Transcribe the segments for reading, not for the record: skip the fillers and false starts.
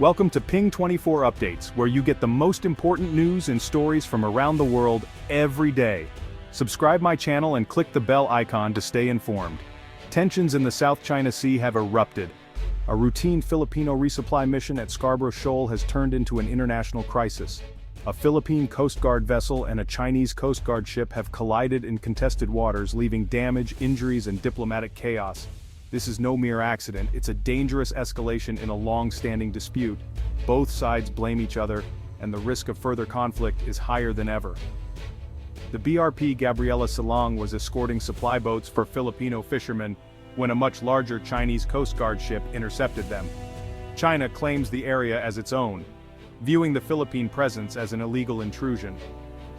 Welcome to Ping 24 Updates, where you get the most important news and stories from around the world every day. Subscribe my channel and click the bell icon to stay informed. Tensions in the South China Sea have erupted. A routine Filipino resupply mission at Scarborough Shoal has turned into an international crisis. A Philippine Coast Guard vessel and a Chinese Coast Guard ship have collided in contested waters, leaving damage, injuries, and diplomatic chaos. This is no mere accident, it's a dangerous escalation in a long-standing dispute. Both sides blame each other, and the risk of further conflict is higher than ever. The BRP Gabriela Silang was escorting supply boats for Filipino fishermen when a much larger Chinese Coast Guard ship intercepted them. China claims the area as its own, viewing the Philippine presence as an illegal intrusion.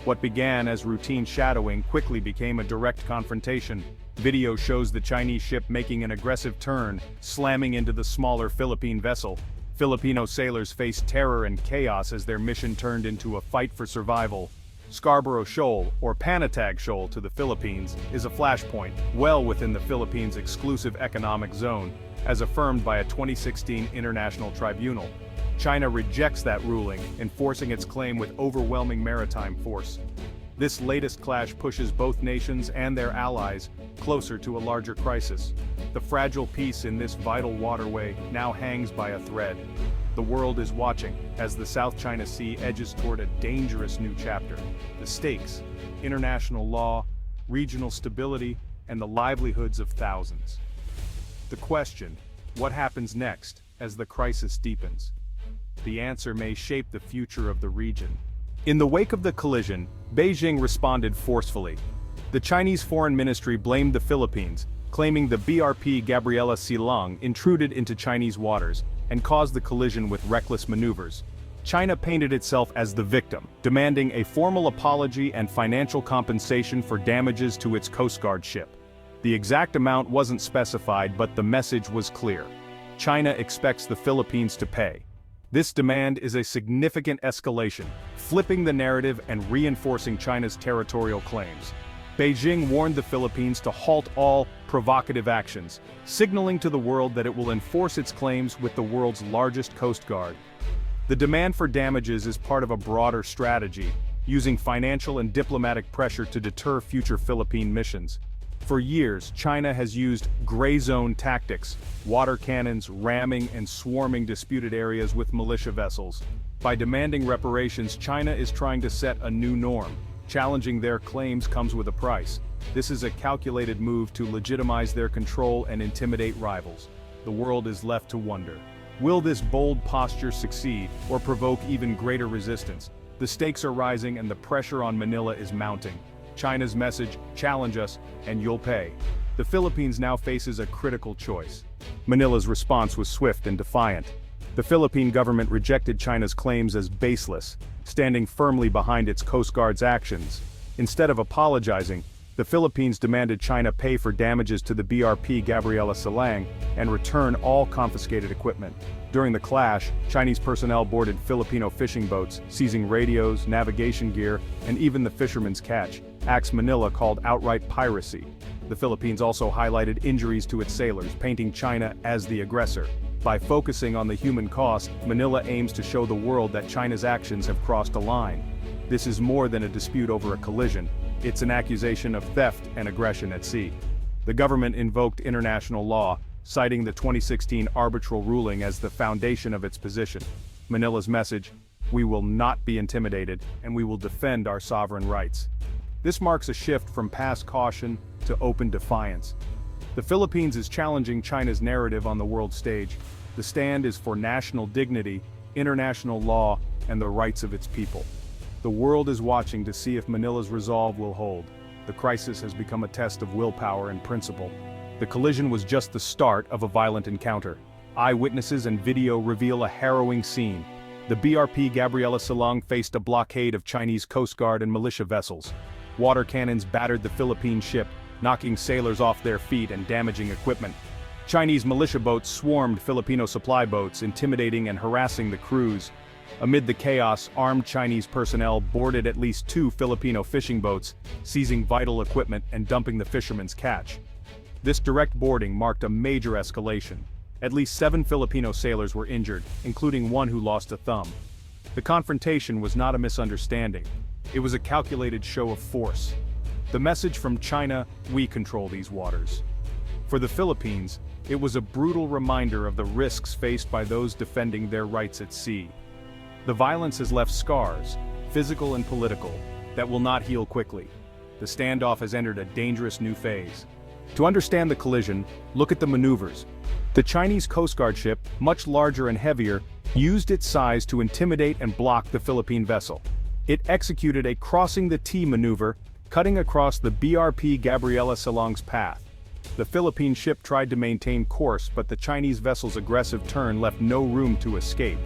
What began as routine shadowing quickly became a direct confrontation. Video shows the Chinese ship making an aggressive turn, slamming into the smaller Philippine vessel. Filipino sailors faced terror and chaos as their mission turned into a fight for survival. Scarborough Shoal, or Panatag Shoal to the Philippines, is a flashpoint, well within the Philippines' exclusive economic zone, as affirmed by a 2016 international tribunal. China rejects that ruling, enforcing its claim with overwhelming maritime force. This latest clash pushes both nations and their allies closer to a larger crisis. The fragile peace in this vital waterway now hangs by a thread. The world is watching as the South China Sea edges toward a dangerous new chapter. The stakes: international law, regional stability, and the livelihoods of thousands. The question: what happens next as the crisis deepens? The answer may shape the future of the region. In the wake of the collision, Beijing responded forcefully. The Chinese Foreign Ministry blamed the Philippines, claiming the BRP Gabriela Silang intruded into Chinese waters and caused the collision with reckless maneuvers. China painted itself as the victim, demanding a formal apology and financial compensation for damages to its Coast Guard ship. The exact amount wasn't specified, but the message was clear. China expects the Philippines to pay. This demand is a significant escalation, flipping the narrative and reinforcing China's territorial claims. Beijing warned the Philippines to halt all provocative actions, signaling to the world that it will enforce its claims with the world's largest Coast Guard. The demand for damages is part of a broader strategy, using financial and diplomatic pressure to deter future Philippine missions. For years, China has used gray zone tactics, water cannons, ramming, and swarming disputed areas with militia vessels. By demanding reparations, China is trying to set a new norm. Challenging their claims comes with a price. This is a calculated move to legitimize their control and intimidate rivals. The world is left to wonder. Will this bold posture succeed, or provoke even greater resistance? The stakes are rising and the pressure on Manila is mounting. China's message: challenge us, and you'll pay. The Philippines now faces a critical choice. Manila's response was swift and defiant. The Philippine government rejected China's claims as baseless, standing firmly behind its Coast Guard's actions. Instead of apologizing, the Philippines demanded China pay for damages to the BRP Gabriela Silang and return all confiscated equipment. During the clash, Chinese personnel boarded Filipino fishing boats, seizing radios, navigation gear, and even the fishermen's catch, acts Manila called outright piracy. The Philippines also highlighted injuries to its sailors, painting China as the aggressor. By focusing on the human cost, Manila aims to show the world that China's actions have crossed a line. This is more than a dispute over a collision. It's an accusation of theft and aggression at sea. The government invoked international law, citing the 2016 arbitral ruling as the foundation of its position. Manila's message: we will not be intimidated, and we will defend our sovereign rights. This marks a shift from past caution to open defiance. The Philippines is challenging China's narrative on the world stage. The stand is for national dignity, international law, and the rights of its people. The world is watching to see if Manila's resolve will hold. The crisis has become a test of willpower and principle. The collision was just the start of a violent encounter. Eyewitnesses and video reveal a harrowing scene. The BRP Gabriela Silang faced a blockade of Chinese Coast Guard and militia vessels. Water cannons battered the Philippine ship, knocking sailors off their feet and damaging equipment. Chinese militia boats swarmed Filipino supply boats, intimidating and harassing the crews. Amid the chaos, armed Chinese personnel boarded at least 2 Filipino fishing boats, seizing vital equipment and dumping the fishermen's catch. This direct boarding marked a major escalation. At least 7 Filipino sailors were injured, including one who lost a thumb. The confrontation was not a misunderstanding. It was a calculated show of force. The message from China: we control these waters. For the Philippines, it was a brutal reminder of the risks faced by those defending their rights at sea. The violence has left scars, physical and political, that will not heal quickly. The standoff has entered a dangerous new phase. To understand the collision, look at the maneuvers. The Chinese Coast Guard ship, much larger and heavier, used its size to intimidate and block the Philippine vessel. It executed a crossing the T maneuver, cutting across the BRP Gabriela Salong's path. The Philippine ship tried to maintain course, but the Chinese vessel's aggressive turn left no room to escape.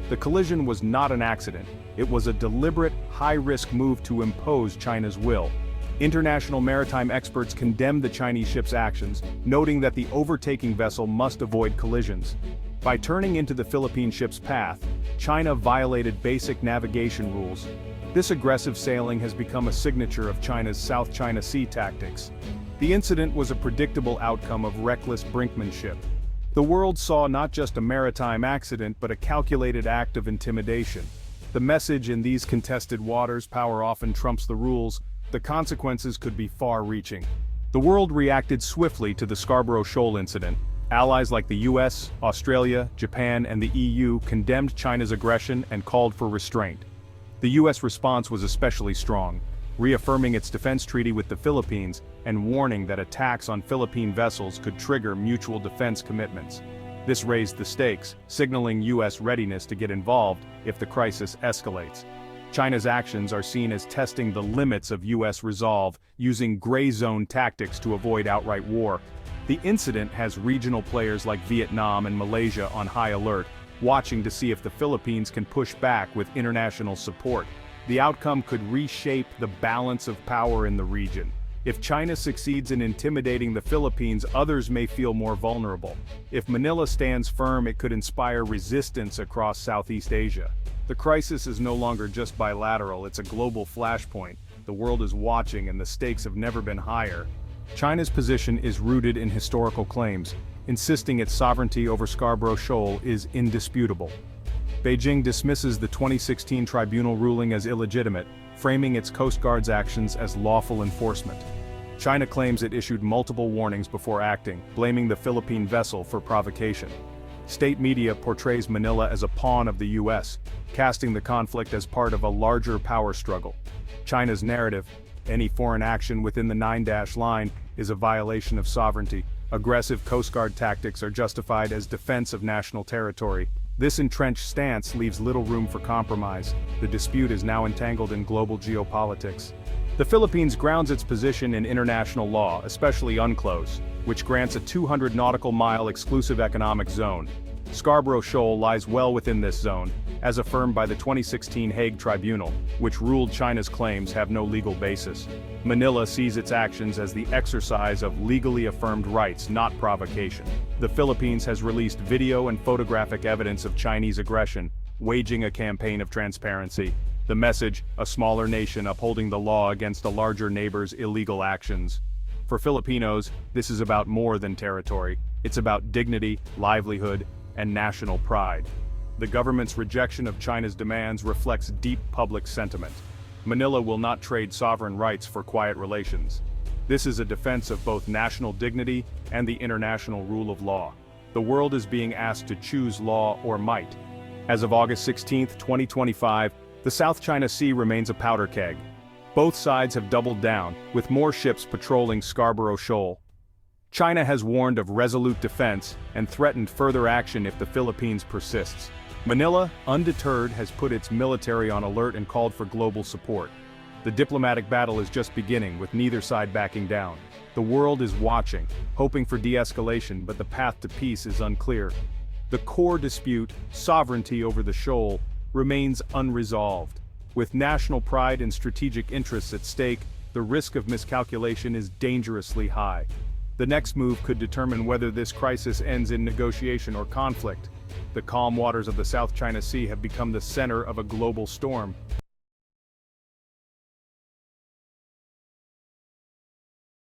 The collision was not an accident. It was a deliberate, high-risk move to impose China's will. International maritime experts condemned the Chinese ship's actions, noting that the overtaking vessel must avoid collisions. By turning into the Philippine ship's path, China violated basic navigation rules. This aggressive sailing has become a signature of China's South China Sea tactics. The incident was a predictable outcome of reckless brinkmanship. The world saw not just a maritime accident but a calculated act of intimidation. The message: in these contested waters, power often trumps the rules. The consequences could be far-reaching. The world reacted swiftly to the Scarborough Shoal incident. Allies like the US, Australia, Japan, and the EU condemned China's aggression and called for restraint. The US response was especially strong, reaffirming its defense treaty with the Philippines and warning that attacks on Philippine vessels could trigger mutual defense commitments. This raised the stakes, signaling US readiness to get involved if the crisis escalates. China's actions are seen as testing the limits of US resolve, using gray zone tactics to avoid outright war. The incident has regional players like Vietnam and Malaysia on high alert, watching to see if the Philippines can push back with international support. The outcome could reshape the balance of power in the region. If China succeeds in intimidating the Philippines, others may feel more vulnerable. If Manila stands firm, it could inspire resistance across Southeast Asia. The crisis is no longer just bilateral, it's a global flashpoint. The world is watching and the stakes have never been higher. China's position is rooted in historical claims. Insisting its sovereignty over Scarborough Shoal is indisputable. Beijing dismisses the 2016 tribunal ruling as illegitimate, framing its Coast Guard's actions as lawful enforcement. China claims it issued multiple warnings before acting, blaming the Philippine vessel for provocation. State media portrays Manila as a pawn of the US, casting the conflict as part of a larger power struggle. China's narrative: any foreign action within the 9-dash line is a violation of sovereignty. Aggressive Coast Guard tactics are justified as defense of national territory. This entrenched stance leaves little room for compromise. The dispute is now entangled in global geopolitics. The Philippines grounds its position in international law, especially UNCLOS, which grants a 200 nautical mile exclusive economic zone. Scarborough Shoal lies well within this zone, as affirmed by the 2016 Hague Tribunal, which ruled China's claims have no legal basis. Manila sees its actions as the exercise of legally affirmed rights, not provocation. The Philippines has released video and photographic evidence of Chinese aggression, waging a campaign of transparency. The message: a smaller nation upholding the law against a larger neighbor's illegal actions. For Filipinos, this is about more than territory. It's about dignity, livelihood, and national pride. The government's rejection of China's demands reflects deep public sentiment. Manila will not trade sovereign rights for quiet relations. This is a defense of both national dignity and the international rule of law. The world is being asked to choose law or might. As of August 16, 2025, the South China Sea remains a powder keg. Both sides have doubled down, with more ships patrolling Scarborough Shoal. China has warned of resolute defense and threatened further action if the Philippines persists. Manila, undeterred, has put its military on alert and called for global support. The diplomatic battle is just beginning, with neither side backing down. The world is watching, hoping for de-escalation, but the path to peace is unclear. The core dispute, sovereignty over the shoal, remains unresolved. With national pride and strategic interests at stake, the risk of miscalculation is dangerously high. The next move could determine whether this crisis ends in negotiation or conflict. The calm waters of the South China Sea have become the center of a global storm.